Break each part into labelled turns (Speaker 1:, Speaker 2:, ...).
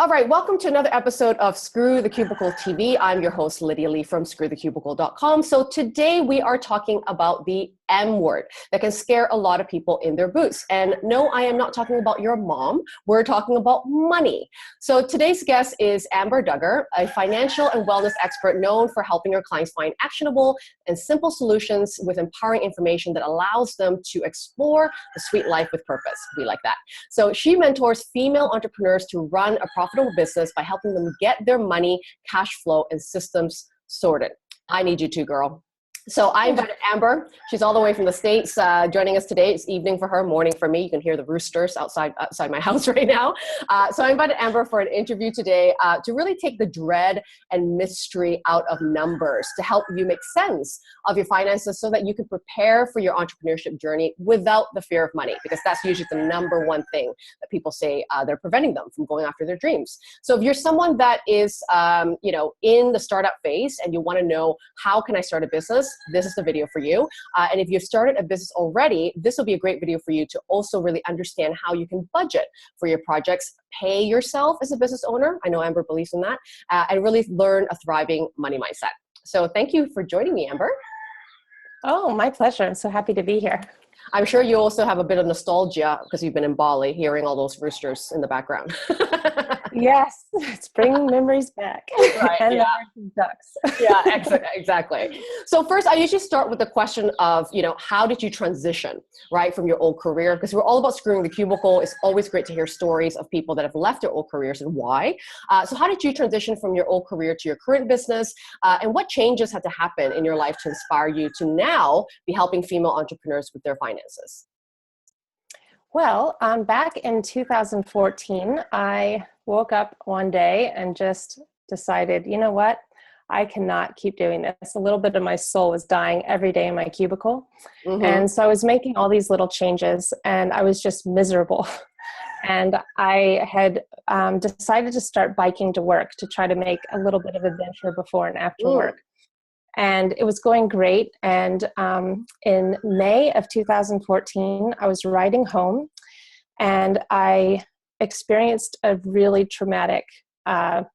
Speaker 1: All right, welcome to another episode of Screw the Cubicle TV. I'm your host, Lydia Lee from screwthecubicle.com. So today we are talking about the M word that can scare a lot of people in their boots. And no, I am not talking about your mom. We're talking about money. So today's guest is Amber Duggar, a financial and wellness expert known for helping her clients find actionable and simple solutions with empowering information that allows them to explore the sweet life with purpose. We like that. So she mentors female entrepreneurs to run a profitable business by helping them get their money, cash flow, and systems sorted. I need you to, girl. So I invited Amber. She's all the way from the States joining us today. It's evening for her, morning for me. You can hear the roosters outside my house right now. So I invited Amber for an interview today to really take the dread and mystery out of numbers, to help you make sense of your finances so that you can prepare for your entrepreneurship journey without the fear of money, because that's usually the number one thing that people say they're preventing them from going after their dreams. So if you're someone that is in the startup phase and you want to know, how can I start a business? This is the video for you. And if you've started a business already, this will be a great video for you to also really understand how you can budget for your projects, pay yourself as a business owner. I know Amber believes in that, and really learn a thriving money mindset. So thank you for joining me, Amber.
Speaker 2: Oh, my pleasure. I'm so happy to be here.
Speaker 1: I'm sure you also have a bit of nostalgia because you've been in Bali, hearing all those roosters in the background.
Speaker 2: Yes, it's bringing memories back.
Speaker 1: Right,
Speaker 2: and
Speaker 1: yeah.
Speaker 2: the ducks.
Speaker 1: Yeah, exactly. So first, I usually start with the question of, how did you transition, right, from your old career? Because we're all about screwing the cubicle. It's always great to hear stories of people that have left their old careers and why. So how did you transition from your old career to your current business? And what changes had to happen in your life to inspire you to now be helping female entrepreneurs with their finances?
Speaker 2: Well, back in 2014, I woke up one day and just decided, you know what? I cannot keep doing this. A little bit of my soul was dying every day in my cubicle.
Speaker 1: Mm-hmm.
Speaker 2: And so I was making all these little changes and I was just miserable. And I had decided to start biking to work to try to make a little bit of adventure before and after work. And it was going great. And in May of 2014, I was riding home and I experienced a really traumatic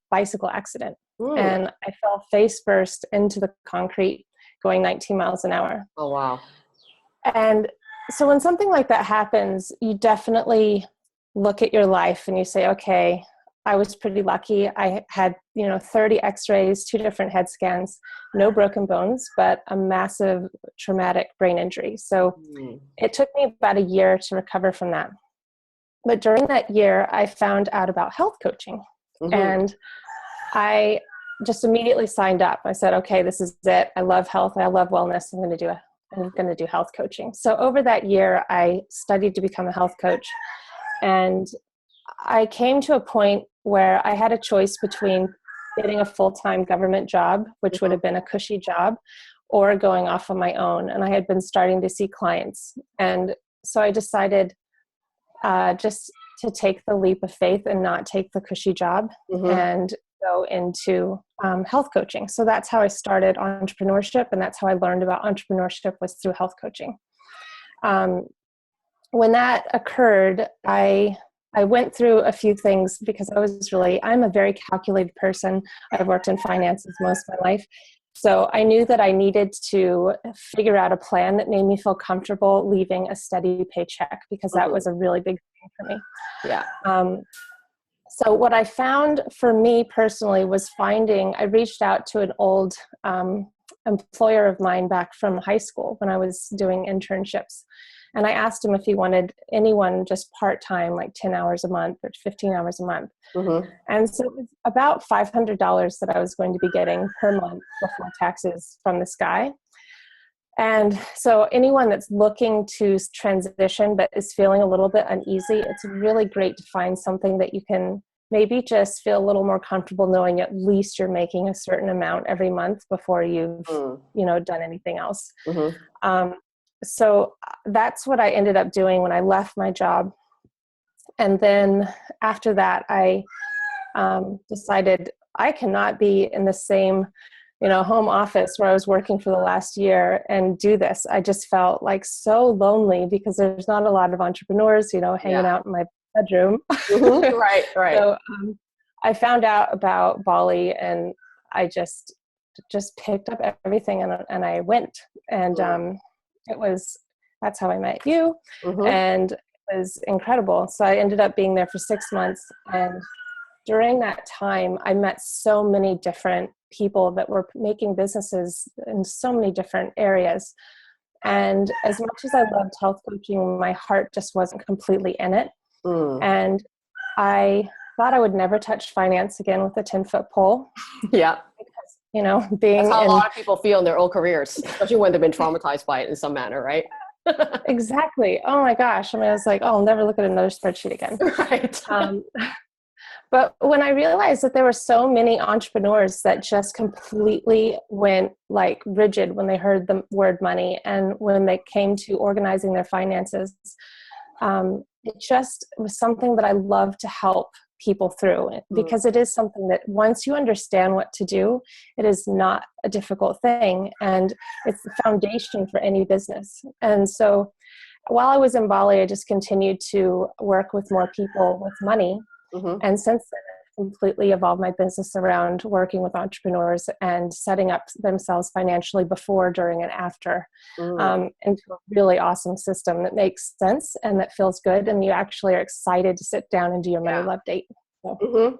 Speaker 2: bicycle accident. And I fell face first into the concrete going 19 miles an hour.
Speaker 1: Oh, wow.
Speaker 2: And so when something like that happens, you definitely look at your life and you say, okay, I was pretty lucky. I had, 30 x-rays, 2 different head scans, no broken bones, but a massive traumatic brain injury. So it took me about a year to recover from that. But during that year, I found out about health coaching. And I just immediately signed up. I said, okay, this is it. I love health. I love wellness. I'm going to do health coaching. So over that year, I studied to become a health coach. And I came to a point where I had a choice between getting a full-time government job, which would have been a cushy job, or going off on my own. And I had been starting to see clients. And so I decided just to take the leap of faith and not take the cushy job and go into health coaching. So that's how I started entrepreneurship. And that's how I learned about entrepreneurship, was through health coaching. When that occurred, I went through a few things because I'm a very calculated person. I've worked in finances most of my life. So I knew that I needed to figure out a plan that made me feel comfortable leaving a steady paycheck, because that was a really big thing for me.
Speaker 1: Yeah.
Speaker 2: So what I found for me personally was I reached out to an old employer of mine back from high school when I was doing internships. And I asked him if he wanted anyone just part-time, like 10 hours a month or 15 hours a month. And so it was about $500 that I was going to be getting per month before taxes from this guy. And so anyone that's looking to transition but is feeling a little bit uneasy, it's really great to find something that you can maybe just feel a little more comfortable knowing at least you're making a certain amount every month before you've, done anything else. So that's what I ended up doing when I left my job. And then after that, I decided I cannot be in the same, home office where I was working for the last year and do this. I just felt like so lonely because there's not a lot of entrepreneurs, hanging out in my bedroom.
Speaker 1: Right.
Speaker 2: So I found out about Bali, and I just picked up everything, and I went. And that's how I met you.
Speaker 1: Mm-hmm.
Speaker 2: And it was incredible. So I ended up being there for 6 months. And during that time, I met so many different people that were making businesses in so many different areas. And as much as I loved health coaching, my heart just wasn't completely in it.
Speaker 1: Mm.
Speaker 2: And I thought I would never touch finance again with a 10-foot pole.
Speaker 1: Yeah.
Speaker 2: Being
Speaker 1: That's how a
Speaker 2: in
Speaker 1: lot of people feel in their old careers, especially when they've been traumatized by it in some manner, right?
Speaker 2: exactly. Oh my gosh. I mean, I was like, oh, I'll never look at another spreadsheet again.
Speaker 1: Right.
Speaker 2: But when I realized that there were so many entrepreneurs that just completely went like rigid when they heard the word money, and when they came to organizing their finances, it just was something that I love to help people through, because it is something that once you understand what to do, it is not a difficult thing, and it's the foundation for any business. And so while I was in Bali, I just continued to work with more people with money.
Speaker 1: Mm-hmm.
Speaker 2: And since then, I've completely evolved my business around working with entrepreneurs and setting up themselves financially before, during, and after, into a really awesome system that makes sense and that feels good. And you actually are excited to sit down and do your money love date. So,
Speaker 1: Mm-hmm.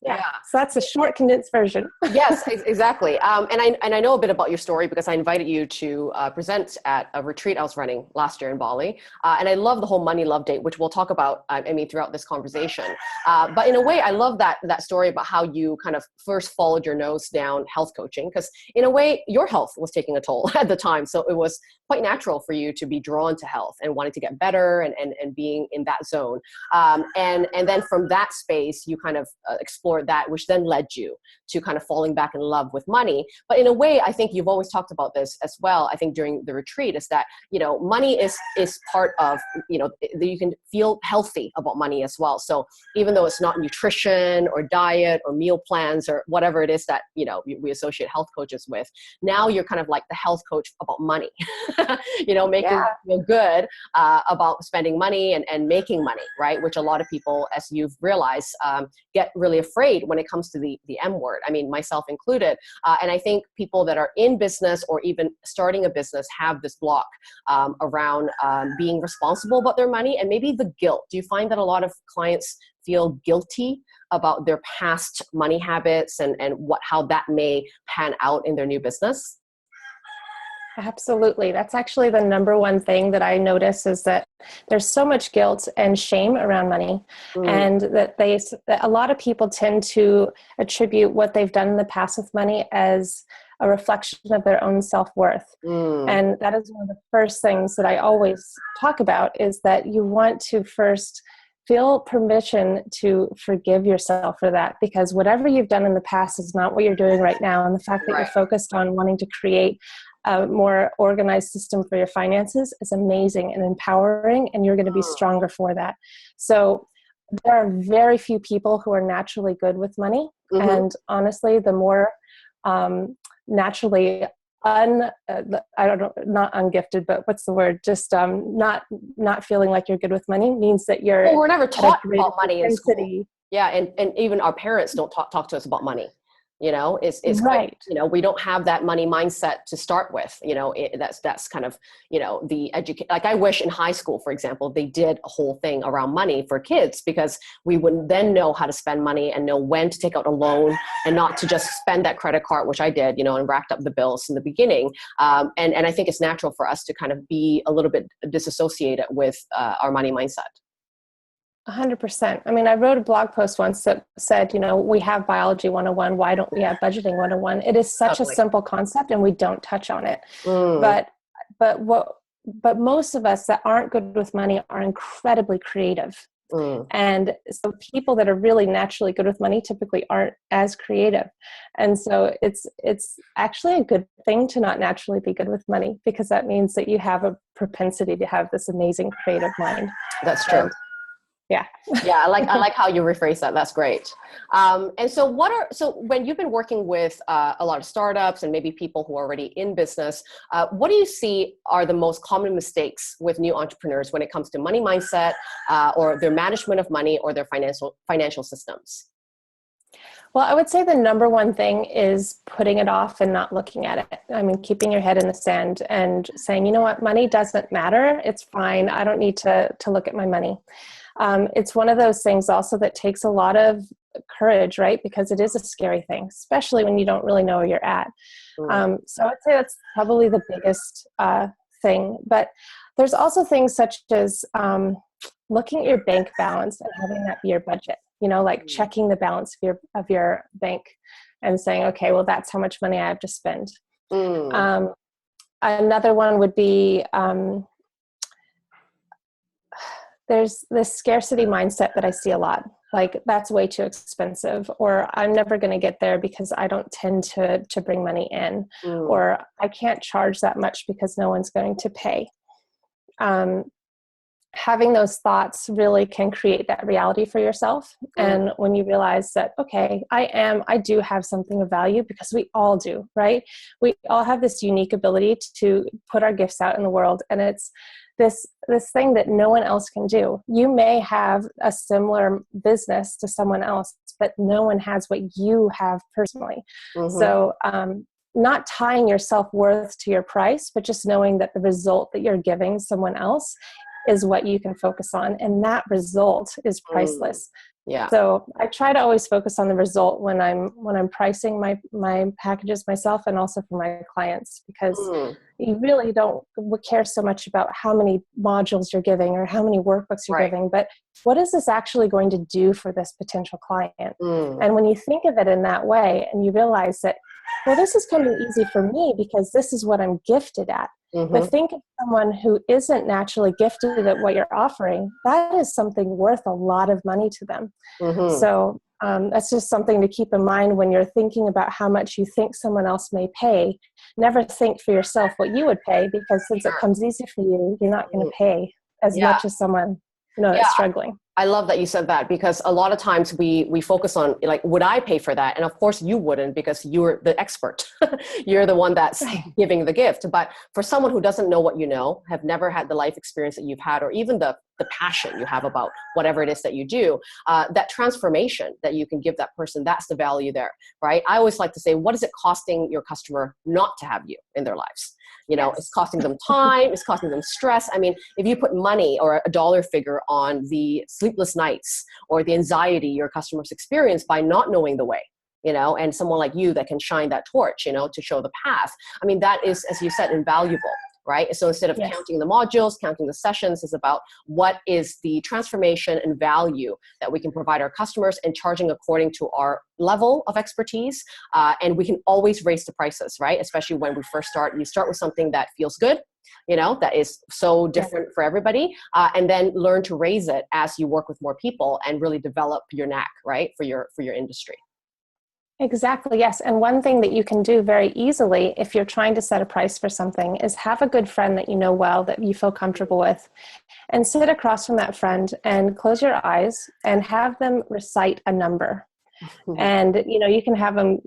Speaker 2: yeah. So that's a short, condensed version.
Speaker 1: Yes, exactly. And I know a bit about your story because I invited you to present at a retreat I was running last year in Bali. And I love the whole money love date, which we'll talk about, throughout this conversation. But in a way, I love that story about how you kind of first followed your nose down health coaching, because in a way, your health was taking a toll at the time. So it was quite natural for you to be drawn to health and wanting to get better and being in that zone. And then from that space, you kind of explored that, which then led you to kind of falling back in love with money. But in a way, I think you've always talked about this as well, I think during the retreat, is that, money is part of, that you can feel healthy about money as well. So even though it's not nutrition or diet or meal plans or whatever it is that, we associate health coaches with, now you're kind of like the health coach about money, making you feel good about spending money and making money, right? Which a lot of people, as you've realized, get really afraid when it comes to the M word. I mean, myself included. And I think people that are in business or even starting a business have this block around being responsible about their money, and maybe the guilt. Do you find that a lot of clients feel guilty about their past money habits and how that may pan out in their new business?
Speaker 2: Absolutely. That's actually the number one thing that I notice, is that there's so much guilt and shame around money, and that a lot of people tend to attribute what they've done in the past with money as a reflection of their own self-worth. And that is one of the first things that I always talk about, is that you want to first feel permission to forgive yourself for that, because whatever you've done in the past is not what you're doing right now. And the fact that you're focused on wanting to create a more organized system for your finances is amazing and empowering, and you're going to be stronger for that. So there are very few people who are naturally good with money. And honestly, the more naturally I don't know, not ungifted, but what's the word? Just not feeling like you're good with money means that you're.
Speaker 1: Well, we're never taught about money in school.
Speaker 2: Intensity.
Speaker 1: Yeah, and even our parents don't talk to us about money. It's
Speaker 2: right.
Speaker 1: quite, we don't have that money mindset to start with. That's kind of, the like I wish in high school, for example, they did a whole thing around money for kids, because we would then know how to spend money and know when to take out a loan and not to just spend that credit card, which I did, and racked up the bills in the beginning. And I think it's natural for us to kind of be a little bit disassociated with our money mindset.
Speaker 2: 100%. I mean, I wrote a blog post once that said, we have biology 101. Why don't we have budgeting 101? It is such a simple concept, and we don't touch on it. But most of us that aren't good with money are incredibly creative. And so people that are really naturally good with money typically aren't as creative. And so it's actually a good thing to not naturally be good with money, because that means that you have a propensity to have this amazing creative mind.
Speaker 1: That's true.
Speaker 2: Yeah.
Speaker 1: I like how you rephrase that. That's great. And so when you've been working with a lot of startups and maybe people who are already in business, what do you see are the most common mistakes with new entrepreneurs when it comes to money mindset, or their management of money, or their financial systems?
Speaker 2: Well, I would say the number one thing is putting it off and not looking at it. I mean, keeping your head in the sand and saying, you know what, money doesn't matter. It's fine. I don't need to look at my money. It's one of those things also that takes a lot of courage, right? Because it is a scary thing, especially when you don't really know where you're at. So I would say that's probably the biggest thing. But there's also things such as looking at your bank balance and having that be your budget. You know, like checking the balance of your bank and saying, okay, well, that's how much money I have to spend. Another one would be there's this scarcity mindset that I see a lot. Like, that's way too expensive, or I'm never going to get there because I don't tend to bring money in, or I can't charge that much because no one's going to pay. Having those thoughts really can create that reality for yourself. And when you realize that, okay, I do have something of value, because we all do, right? We all have this unique ability to put our gifts out in the world. And it's this thing that no one else can do. You may have a similar business to someone else, but no one has what you have personally. So, not tying your self-worth to your price, but just knowing that the result that you're giving someone else is what you can focus on. And that result is priceless.
Speaker 1: Yeah.
Speaker 2: So I try to always focus on the result when I'm pricing my packages myself, and also for my clients, because you really don't care so much about how many modules you're giving or how many workbooks you're giving, but what is this actually going to do for this potential client? And when you think of it in that way, and you realize that, well, this is kind of easy for me because this is what I'm gifted at. But think of someone who isn't naturally gifted at what you're offering. That is something worth a lot of money to them. So that's just something to keep in mind when you're thinking about how much you think someone else may pay. Never think for yourself what you would pay, because since it comes easy for you, you're not going to pay as much as someone that's struggling.
Speaker 1: I love that you said that, because a lot of times we focus on, like, would I pay for that? And of course you wouldn't, because you're the expert. You're the one that's giving the gift. But for someone who doesn't know what you know, have never had the life experience that you've had, or even the passion you have about whatever it is that you do, that transformation that you can give that person, that's the value there, right? I always like to say, what is it costing your customer not to have you in their lives? It's costing them time, it's costing them stress. I mean, if you put money or a dollar figure on the sleepless nights or the anxiety your customers experience by not knowing the way, and someone like you that can shine that torch, to show the path. I mean, that is, as you said, invaluable, right? So instead of counting the modules, counting the sessions, is about what is the transformation and value that we can provide our customers, and charging according to our level of expertise. And we can always raise the prices, right? Especially when we first start. You start with something that feels good, that is so different for everybody. And then learn to raise it as you work with more people and really develop your knack, right? For your industry.
Speaker 2: Exactly, yes. And one thing that you can do very easily if you're trying to set a price for something is have a good friend that you know well, that you feel comfortable with, and sit across from that friend and close your eyes and have them recite a number. And, you can have them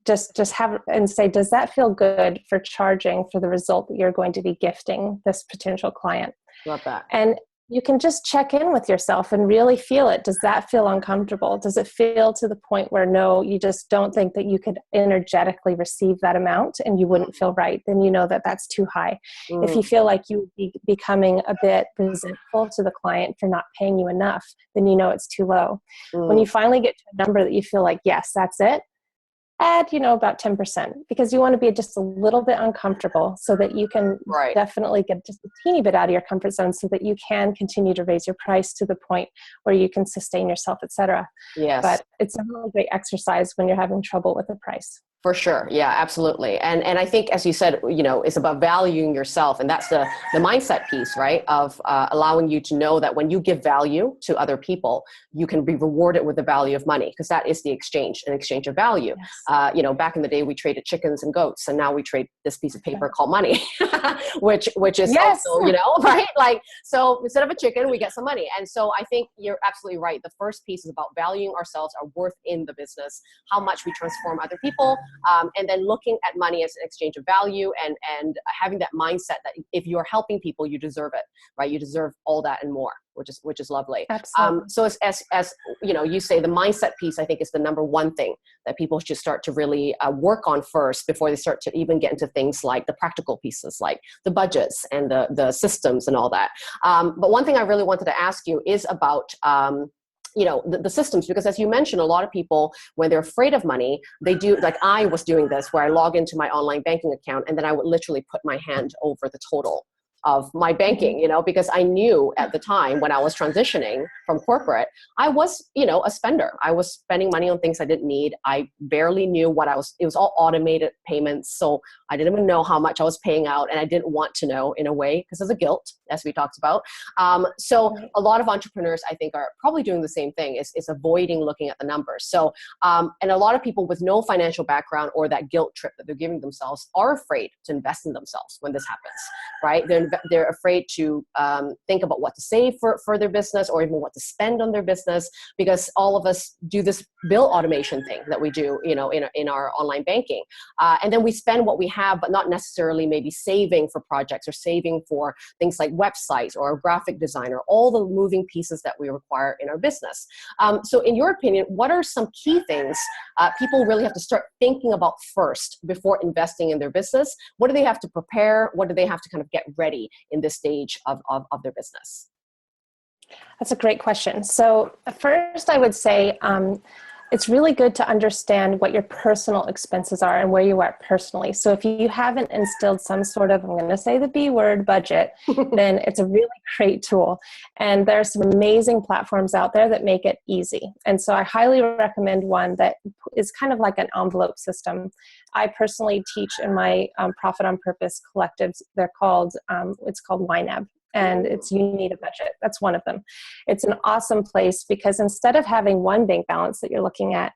Speaker 2: just have and say, does that feel good for charging for the result that you're going to be gifting this potential client?
Speaker 1: Love that.
Speaker 2: And you can just check in with yourself and really feel it. Does that feel uncomfortable? Does it feel to the point where, no, you just don't think that you could energetically receive that amount and you wouldn't feel right? Then you know that that's too high. If you feel like you would be becoming a bit resentful to the client for not paying you enough, then you know it's too low. When you finally get to a number that you feel like, yes, that's it, add, about 10%, because you want to be just a little bit uncomfortable so that you can definitely get just a teeny bit out of your comfort zone, so that you can continue to raise your price to the point where you can sustain yourself, etc.
Speaker 1: Yes.
Speaker 2: But it's a really great exercise when you're having trouble with the price.
Speaker 1: For sure. Yeah, absolutely. And I think, as you said, it's about valuing yourself. And that's the mindset piece, right? Of allowing you to know that when you give value to other people, you can be rewarded with the value of money, because that is the exchange, an exchange of value. Yes. Back in the day, we traded chickens and goats, and now we trade this piece of paper called money, which is also, right? Like, so instead of a chicken, we get some money. And so I think you're absolutely right. The first piece is about valuing ourselves, our worth in the business, how much we transform other people, And then looking at money as an exchange of value, and having that mindset that if you're helping people, you deserve it, right? You deserve all that and more, which is lovely.
Speaker 2: Absolutely.
Speaker 1: So as you know, you say the mindset piece, I think, is the number one thing that people should start to really work on first before they start to even get into things like the practical pieces, like the budgets and the systems and all that. But one thing I really wanted to ask you is about you know, the systems, because as you mentioned, a lot of people, when they're afraid of money, they do, like I was doing this, where I log into my online banking account and then I would literally put my hand over the total of my banking, you know, because I knew at the time when I was transitioning from corporate, I was, you know, a spender. I was spending money on things I didn't need. I barely knew what it was all automated payments. So I didn't even know how much I was paying out, and I didn't want to know, in a way, because of the guilt, as we talked about. So a lot of entrepreneurs, I think, are probably doing the same thing, is avoiding looking at the numbers. So, and a lot of people with no financial background or that guilt trip that they're giving themselves are afraid to invest in themselves when this happens, right? They're afraid to think about what to save for their business, or even what to spend on their business, because all of us do this bill automation thing that we do, you know, in our online banking. And then we spend what we have, but not necessarily maybe saving for projects or saving for things like websites or a graphic designer, all the moving pieces that we require in our business. So in your opinion, what are some key things people really have to start thinking about first before investing in their business? What do they have to prepare? What do they have to kind of get ready in this stage of their business?
Speaker 2: That's a great question. So first, I would say it's really good to understand what your personal expenses are and where you are personally. So if you haven't instilled some sort of, I'm going to say the B word, budget, then it's a really great tool. And there are some amazing platforms out there that make it easy. And so I highly recommend one that is kind of like an envelope system. I personally teach in my Profit on Purpose collectives. They're called, it's called YNAB. And it's You Need a Budget. That's one of them. It's an awesome place because instead of having one bank balance that you're looking at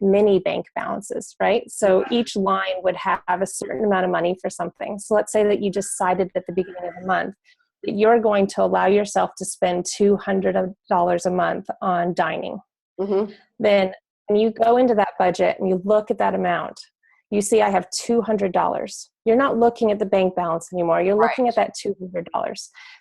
Speaker 2: mini bank balances, right? So each line would have a certain amount of money for something. So let's say that you decided at the beginning of the month that you're going to allow yourself to spend $200 a month on dining. Mm-hmm. Then when you go into that budget and you look at that amount, you see I have $200. You're not looking at the bank balance anymore. You're looking at that $200.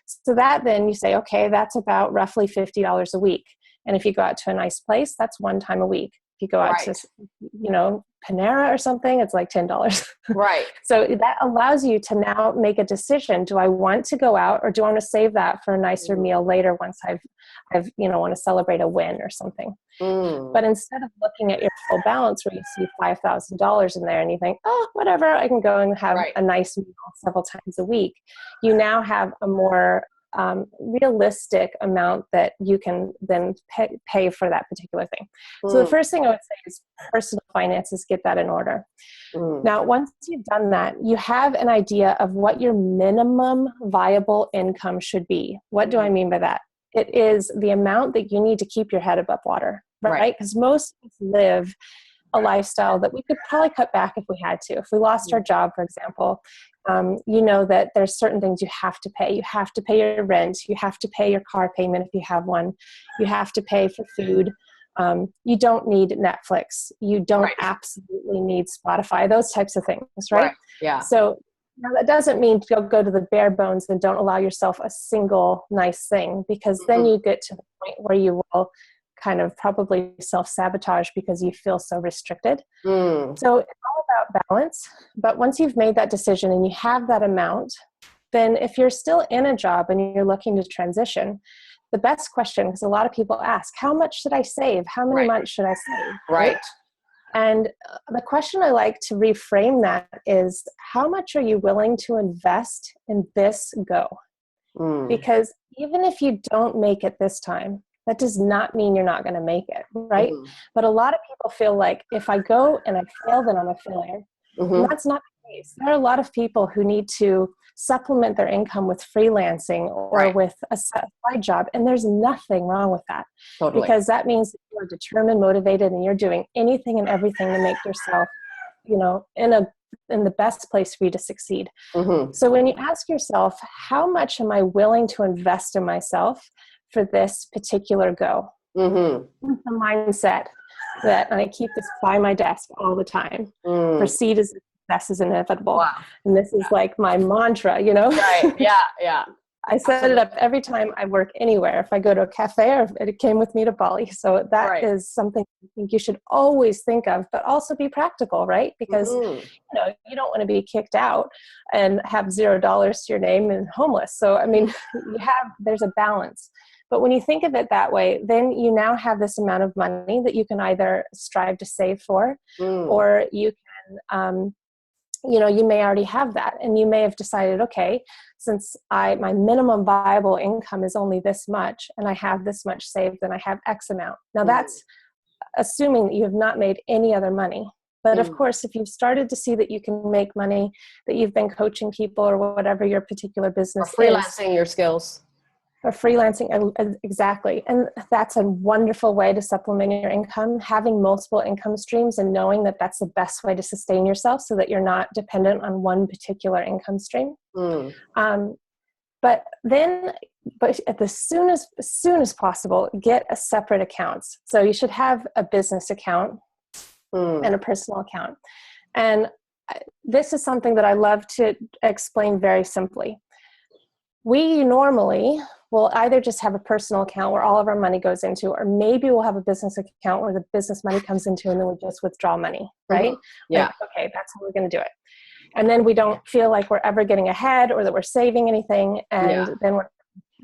Speaker 2: So that then you say, okay, that's about roughly $50 a week. And if you go out to a nice place, that's one time a week. If you go out to, you know, Panera or something, it's like $10.
Speaker 1: Right.
Speaker 2: So that allows you to now make a decision. Do I want to go out, or do I want to save that for a nicer meal later once I've you know, want to celebrate a win or something? But instead of looking at your full balance where you see $5,000 in there and you think, oh, whatever, I can go and have a nice meal several times a week, you now have a more realistic amount that you can then pay for that particular thing. So the first thing I would say is personal finances, get that in order. Now, once you've done that, you have an idea of what your minimum viable income should be. What do I mean by that? It is the amount that you need to keep your head above water, right? Because most of us live a lifestyle that we could probably cut back if we had to. If we lost our job, for example, you know that there's certain things you have to pay. You have to pay your rent. You have to pay your car payment if you have one. You have to pay for food. You don't need Netflix. You don't absolutely need Spotify, those types of things, right?
Speaker 1: Yeah.
Speaker 2: So now that doesn't mean to go to the bare bones and don't allow yourself a single nice thing, because then you get to the point where you will kind of probably self-sabotage because you feel so restricted. So it's all about balance. But once you've made that decision and you have that amount, then if you're still in a job and you're looking to transition, the best question, because a lot of people ask, how much should I save? How many months should I save?
Speaker 1: Right.
Speaker 2: And the question I like to reframe that is, how much are you willing to invest in this go? Because even if you don't make it this time, that does not mean you're not going to make it, right? But a lot of people feel like if I go and I fail, then I'm a failure. And that's not the case. There are a lot of people who need to supplement their income with freelancing or with a side job. And there's nothing wrong with that. Because that means that you're determined, motivated, and you're doing anything and everything to make yourself, you know, in the best place for you to succeed. So when you ask yourself, how much am I willing to invest in myself for this particular go? The mindset. that, and I keep this by my desk all the time. Proceed as if success is inevitable.
Speaker 1: Wow.
Speaker 2: And this is like my mantra, you know?
Speaker 1: Right. Yeah. Yeah.
Speaker 2: I set
Speaker 1: Absolutely.
Speaker 2: it up every time I work anywhere. If I go to a cafe, or if it came with me to Bali. So that is something I think you should always think of, but also be practical, right? Because you know, you don't want to be kicked out and have $0 to your name and homeless. So I mean, there's a balance. But when you think of it that way, then you now have this amount of money that you can either strive to save for, or you can, you know, you may already have that, and you may have decided, okay, since my minimum viable income is only this much, and I have this much saved, then I have X amount. Now that's assuming that you have not made any other money. But of course, if you've started to see that you can make money, that you've been coaching people or whatever your particular business
Speaker 1: or freelancing your skills.
Speaker 2: Or freelancing, exactly. And that's a wonderful way to supplement your income, having multiple income streams and knowing that that's the best way to sustain yourself so that you're not dependent on one particular income stream. But as soon as possible, get a separate accounts. So you should have a business account and a personal account. And this is something that I love to explain very simply. We normally will either just have a personal account where all of our money goes into, or maybe we'll have a business account where the business money comes into and then we just withdraw money, right?
Speaker 1: Yeah.
Speaker 2: Like, okay, that's how we're going to do it. And then we don't feel like we're ever getting ahead or that we're saving anything. And then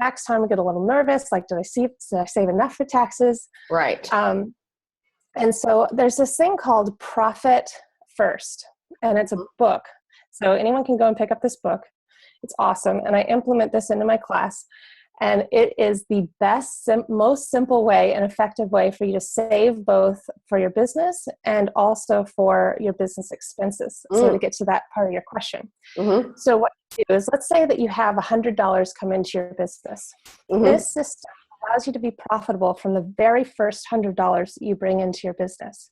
Speaker 2: tax time, we get a little nervous. Like, did I save enough for taxes?
Speaker 1: Right.
Speaker 2: And so there's this thing called Profit First, and it's a book. So anyone can go and pick up this book. It's awesome. And I implement this into my class. And it is the best, most simple way and effective way for you to save both for your business and also for your business expenses. So to get to that part of your question. So what you do is, let's say that you have $100 come into your business. This system allows you to be profitable from the very first $100 that you bring into your business.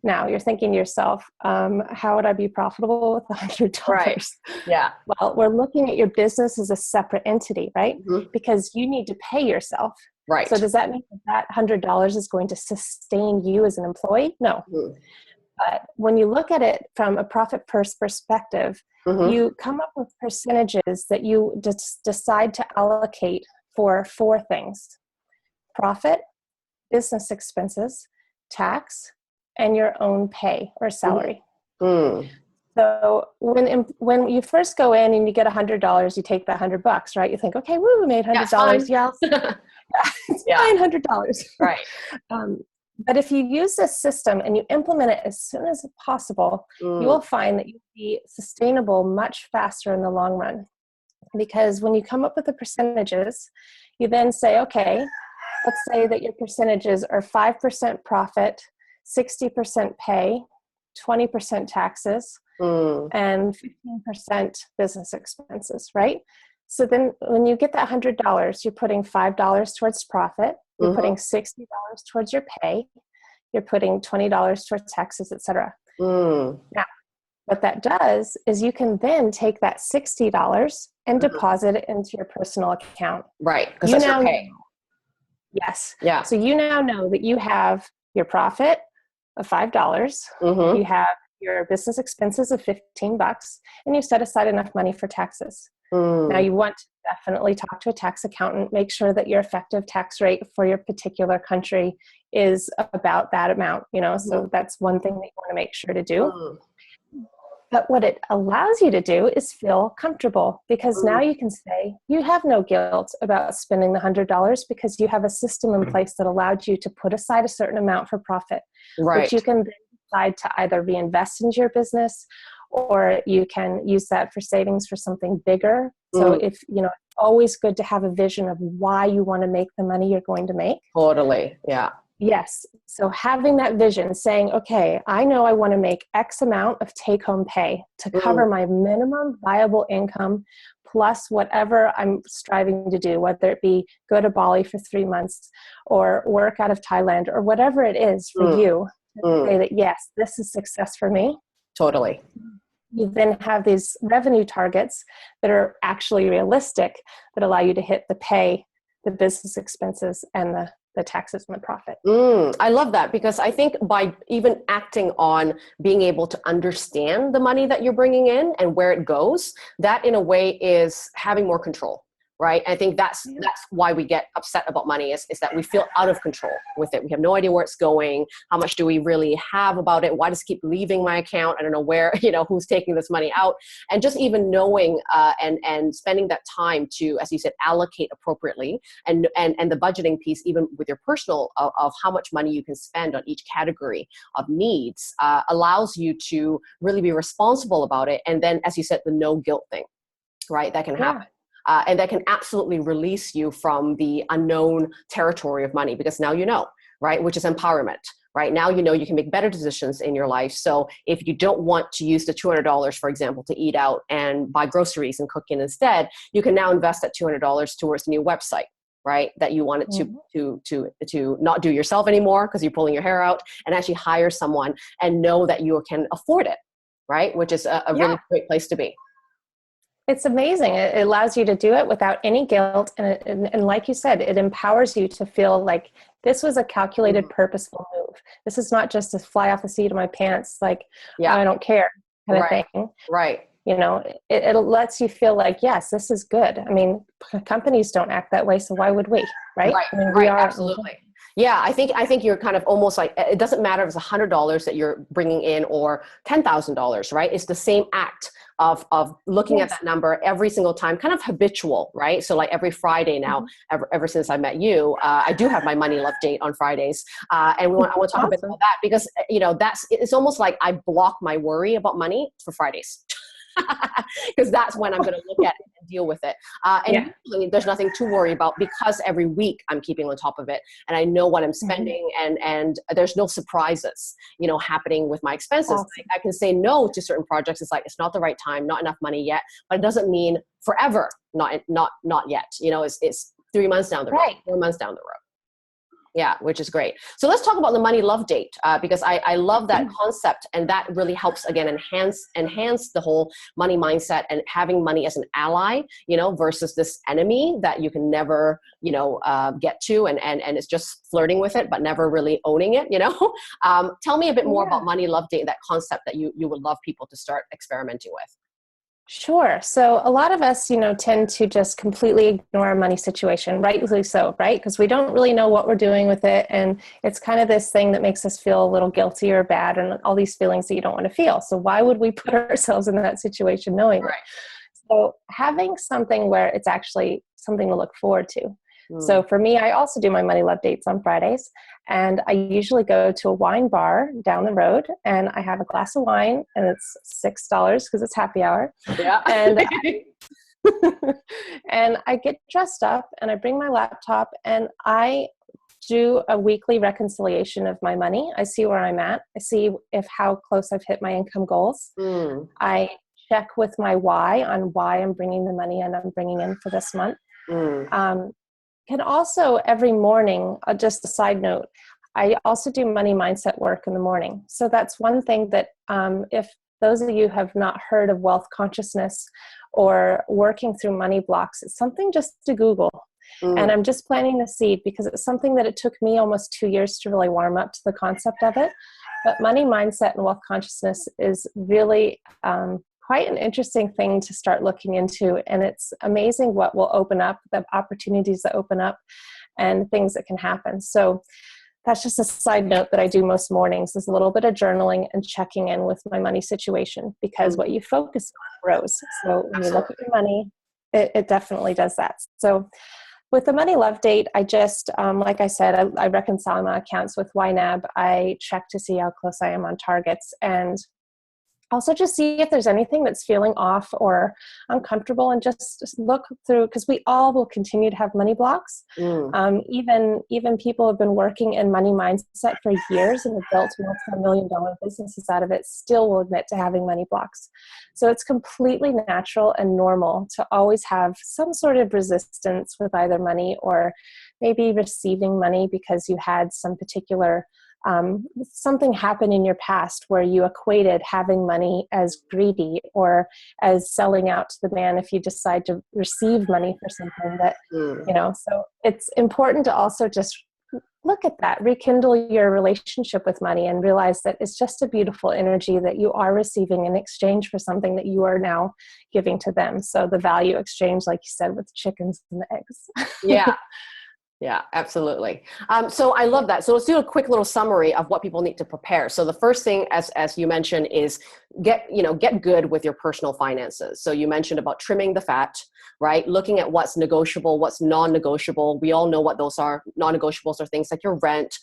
Speaker 2: Now you're thinking to yourself, how would I be profitable with $100?
Speaker 1: Right. Yeah.
Speaker 2: Well, we're looking at your business as a separate entity, right? Because you need to pay yourself.
Speaker 1: Right.
Speaker 2: So does that mean that $100 is going to sustain you as an employee? No. But when you look at it from a profit first perspective, you come up with percentages that you decide to allocate for 4 things: profit, business expenses, tax, and your own pay or salary. So when you first go in and you get $100, you take that $100, right? You think, okay, woo, we made $100. Yeah, it's fine, $100.
Speaker 1: Right.
Speaker 2: But if you use this system and you implement it as soon as possible, you will find that you'll be sustainable much faster in the long run. Because when you come up with the percentages, you then say, okay, let's say that your percentages are 5% profit, 60% pay, 20% taxes, and 15% business expenses, right? So then when you get that $100, you're putting $5 towards profit, you're putting $60 towards your pay, you're putting $20 towards taxes, etc. Now, what that does is you can then take that $60 and deposit it into your personal account.
Speaker 1: Right, because that's your pay.
Speaker 2: Yes.
Speaker 1: Yeah.
Speaker 2: So you now know that you have your profit of $5, you have your business expenses of $15, and you set aside enough money for taxes. Now you want to definitely talk to a tax accountant, make sure that your effective tax rate for your particular country is about that amount, you know, so that's one thing that you want to make sure to do. But what it allows you to do is feel comfortable, because now you can say you have no guilt about spending the $100 because you have a system in place that allowed you to put aside a certain amount for profit, which you can then decide to either reinvest into your business, or you can use that for savings for something bigger. So if, you know, it's always good to have a vision of why you want to make the money you're going to make.
Speaker 1: Totally. Yeah.
Speaker 2: Yes. So having that vision, saying, okay, I know I want to make X amount of take-home pay to cover my minimum viable income plus whatever I'm striving to do, whether it be go to Bali for 3 months or work out of Thailand or whatever it is for you, to say that, yes, this is success for me.
Speaker 1: Totally.
Speaker 2: You then have these revenue targets that are actually realistic, that allow you to hit the pay, the business expenses, and the the taxes and the profit.
Speaker 1: I love that, because I think by even acting on being able to understand the money that you're bringing in and where it goes, that in a way is having more control. Right. I think that's why we get upset about money is that we feel out of control with it. We have no idea where it's going. How much do we really have about it? Why does it keep leaving my account? I don't know where, who's taking this money out. And just even knowing and spending that time to, as you said, allocate appropriately and the budgeting piece, even with your personal of how much money you can spend on each category of needs allows you to really be responsible about it. And then, as you said, the no guilt thing, right? That can happen. And that can absolutely release you from the unknown territory of money, because now you know, right? Which is empowerment, right? Now you know you can make better decisions in your life. So if you don't want to use the $200, for example, to eat out and buy groceries and cook in instead, you can now invest that $200 towards a new website, right? That you wanted to not do yourself anymore because you're pulling your hair out, and actually hire someone and know that you can afford it, right? Which is a really great place to be.
Speaker 2: It's amazing. It allows you to do it without any guilt. And like you said, it empowers you to feel like this was a calculated, purposeful move. This is not just a fly off the seat of my pants, like, I don't care kind of thing.
Speaker 1: Right.
Speaker 2: It lets you feel like, yes, this is good. I mean, companies don't act that way, so why would we? Right.
Speaker 1: I mean, we are. Absolutely. Yeah, I think you're kind of almost like, it doesn't matter if it's $100 that you're bringing in or $10,000, right? It's the same act of looking at that number every single time, kind of habitual, right? So like every Friday now, ever since I met you, I do have my money love date on Fridays. And I want to talk a bit about that, because, it's almost like I block my worry about money for Fridays. Because that's when I'm going to look at it and deal with it. Usually there's nothing to worry about, because every week I'm keeping on top of it and I know what I'm spending, and there's no surprises, happening with my expenses.
Speaker 2: Awesome.
Speaker 1: I can say no to certain projects. It's like, it's not the right time, not enough money yet, but it doesn't mean forever. Not yet, it's 3 months down the road, 4 months down the road. Yeah, which is great. So let's talk about the money love date, because I love that concept, and that really helps, again, enhance the whole money mindset and having money as an ally, versus this enemy that you can never, get to, and it's just flirting with it, but never really owning it, Tell me a bit more about money love date, that concept that you would love people to start experimenting with.
Speaker 2: Sure. So a lot of us, tend to just completely ignore our money situation, rightly so, right? Because we don't really know what we're doing with it. And it's kind of this thing that makes us feel a little guilty or bad, and all these feelings that you don't want to feel. So why would we put ourselves in that situation knowing it? So having something where it's actually something to look forward to. So for me, I also do my money love dates on Fridays, and I usually go to a wine bar down the road, and I have a glass of wine, and it's $6 because it's happy hour.
Speaker 1: Yeah.
Speaker 2: And and I get dressed up, and I bring my laptop, and I do a weekly reconciliation of my money. I see where I'm at. I see how close I've hit my income goals. I check with my why on why I'm bringing the money in I'm bringing in for this month. Can also every morning, just a side note, I also do money mindset work in the morning. So that's one thing that if those of you have not heard of wealth consciousness or working through money blocks, it's something just to Google. And I'm just planting the seed, because it's something that it took me almost 2 years to really warm up to the concept of it. But money mindset and wealth consciousness is really quite an interesting thing to start looking into. And it's amazing what will open up, the opportunities that open up and things that can happen. So that's just a side note that I do most mornings, is a little bit of journaling and checking in with my money situation, because what you focus on grows. So when you look at your money, it definitely does that. So with the money love date, I just, like I said, I reconcile my accounts with YNAB. I check to see how close I am on targets, and also just see if there's anything that's feeling off or uncomfortable, and just look through, because we all will continue to have money blocks. Even people have been working in money mindset for years and have built multi-million-dollar businesses out of it, still will admit to having money blocks. So it's completely natural and normal to always have some sort of resistance with either money or maybe receiving money, because you had some particular something happened in your past where you equated having money as greedy or as selling out to the man if you decide to receive money for something that, so it's important to also just look at that, rekindle your relationship with money and realize that it's just a beautiful energy that you are receiving in exchange for something that you are now giving to them. So the value exchange, like you said, with the chickens and the eggs.
Speaker 1: Yeah. Yeah, absolutely. So I love that. So let's do a quick little summary of what people need to prepare. So the first thing, as you mentioned, is get good with your personal finances. So you mentioned about trimming the fat, right? Looking at what's negotiable, what's non-negotiable. We all know what those are. Non-negotiables are things like your rent,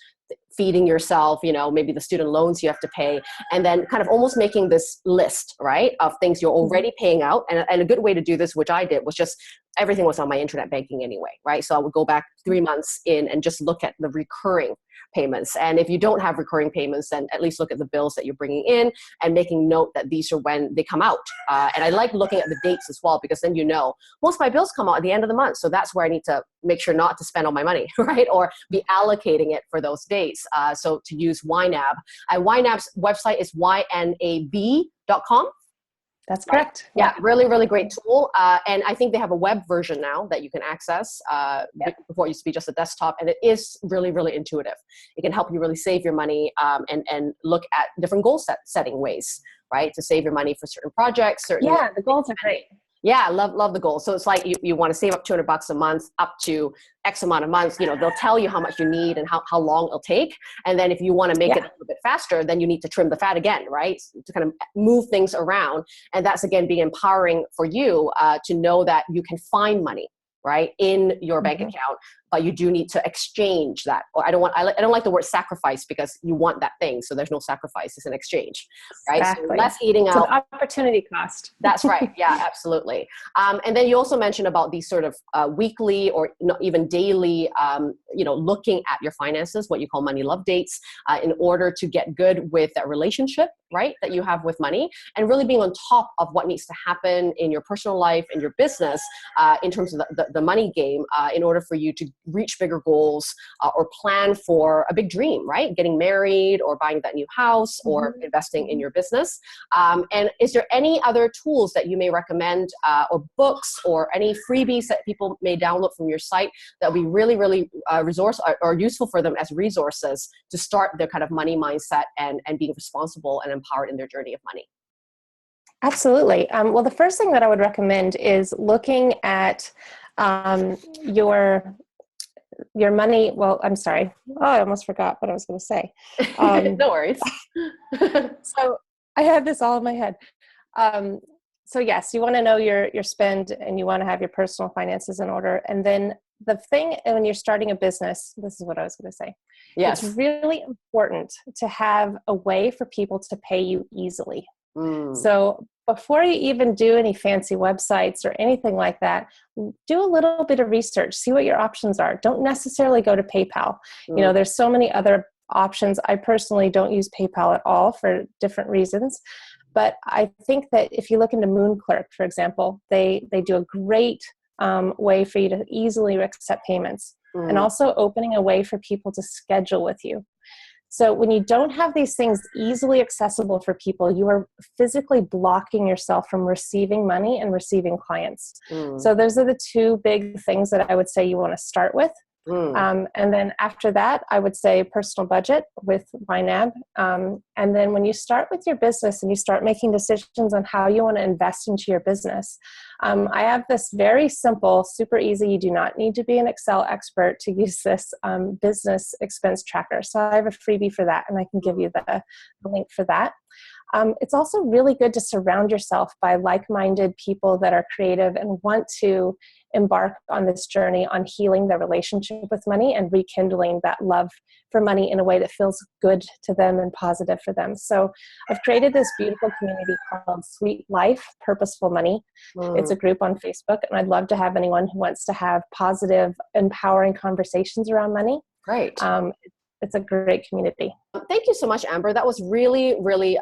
Speaker 1: feeding yourself, maybe the student loans you have to pay, and then kind of almost making this list, right, of things you're already paying out. And a good way to do this, which I did, was just everything was on my internet banking anyway, right? So I would go back 3 months in and just look at the recurring payments. And if you don't have recurring payments, then at least look at the bills that you're bringing in and making note that these are when they come out. And I like looking at the dates as well, because then most of my bills come out at the end of the month. So that's where I need to make sure not to spend all my money, right? Or be allocating it for those dates. So to use YNAB. YNAB's website is ynab.com.
Speaker 2: That's correct.
Speaker 1: Yeah, really, really great tool. And I think they have a web version now that you can access. Before it used to be just a desktop, and it is really, really intuitive. It can help you really save your money and look at different goal setting ways, right? To save your money for certain projects.
Speaker 2: Yeah, the goals are great.
Speaker 1: Yeah, love the goal. So it's like you want to save up $200 a month up to X amount of months. They'll tell you how much you need and how long it'll take. And then if you want to make it a little bit faster, then you need to trim the fat again, right? To kind of move things around. And that's, again, being empowering for you to know that you can find money, right, in your bank account, but you do need to exchange that. Or I don't like the word sacrifice, because you want that thing, so there's no sacrifice, it's an exchange, right?
Speaker 2: Exactly.
Speaker 1: So less eating out.
Speaker 2: It's an opportunity cost.
Speaker 1: That's right. Yeah, absolutely. And then you also mentioned about these sort of weekly or not even daily, looking at your finances, what you call money love dates, in order to get good with that relationship, right, that you have with money, and really being on top of what needs to happen in your personal life and your business in terms of the money game, in order for you to reach bigger goals or plan for a big dream, right? Getting married or buying that new house or investing in your business. And is there any other tools that you may recommend or books or any freebies that people may download from your site that would be really, really resource or useful for them as resources to start their kind of money mindset and being responsible and empowered in their journey of money?
Speaker 2: Absolutely. Well, the first thing that I would recommend is looking at your money. Well, I'm sorry. Oh, I almost forgot what I was going to say.
Speaker 1: No worries.
Speaker 2: So I had this all in my head. So yes, you want to know your spend, and you want to have your personal finances in order. And then the thing when you're starting a business, this is what I was going to say.
Speaker 1: Yes.
Speaker 2: It's really important to have a way for people to pay you easily. So before you even do any fancy websites or anything like that, do a little bit of research, see what your options are. Don't necessarily go to PayPal. There's so many other options. I personally don't use PayPal at all for different reasons. But I think that if you look into MoonClerk, for example, they do a great way for you to easily accept payments, and also opening a way for people to schedule with you. So when you don't have these things easily accessible for people, you are physically blocking yourself from receiving money and receiving clients. So those are the two big things that I would say you want to start with. And then after that, I would say personal budget with YNAB. And then when you start with your business and you start making decisions on how you want to invest into your business, I have this very simple, super easy, you do not need to be an Excel expert to use this business expense tracker. So I have a freebie for that, and I can give you the link for that. It's also really good to surround yourself by like-minded people that are creative and want to embark on this journey on healing their relationship with money and rekindling that love for money in a way that feels good to them and positive for them. So I've created this beautiful community called Sweet Life, Purposeful Money. It's a group on Facebook, and I'd love to have anyone who wants to have positive, empowering conversations around money.
Speaker 1: Great.
Speaker 2: It's a great community.
Speaker 1: Thank you so much, Amber. That was really, really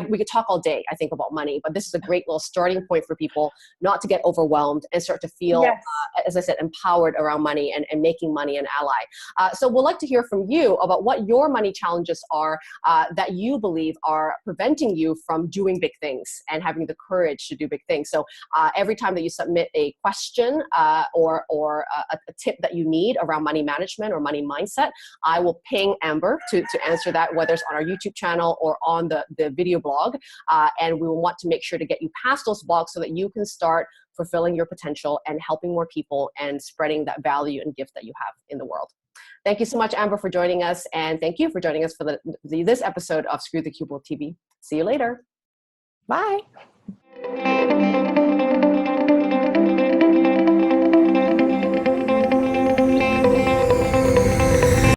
Speaker 1: we could talk all day, I think, about money, but this is a great little starting point for people not to get overwhelmed and start to feel,
Speaker 2: Yes.
Speaker 1: as I said, empowered around money and making money an ally. So we'd like to hear from you about what your money challenges are that you believe are preventing you from doing big things and having the courage to do big things. So every time that you submit a question or a tip that you need around money management or money mindset, I will ping Amber to answer that, whether it's on our YouTube channel or on the video blog. And we will want to make sure to get you past those blogs so that you can start fulfilling your potential and helping more people and spreading that value and gift that you have in the world. Thank you so much, Amber, for joining us. And thank you for joining us for this episode of Screw the Cubicle TV. See you later.
Speaker 2: Bye.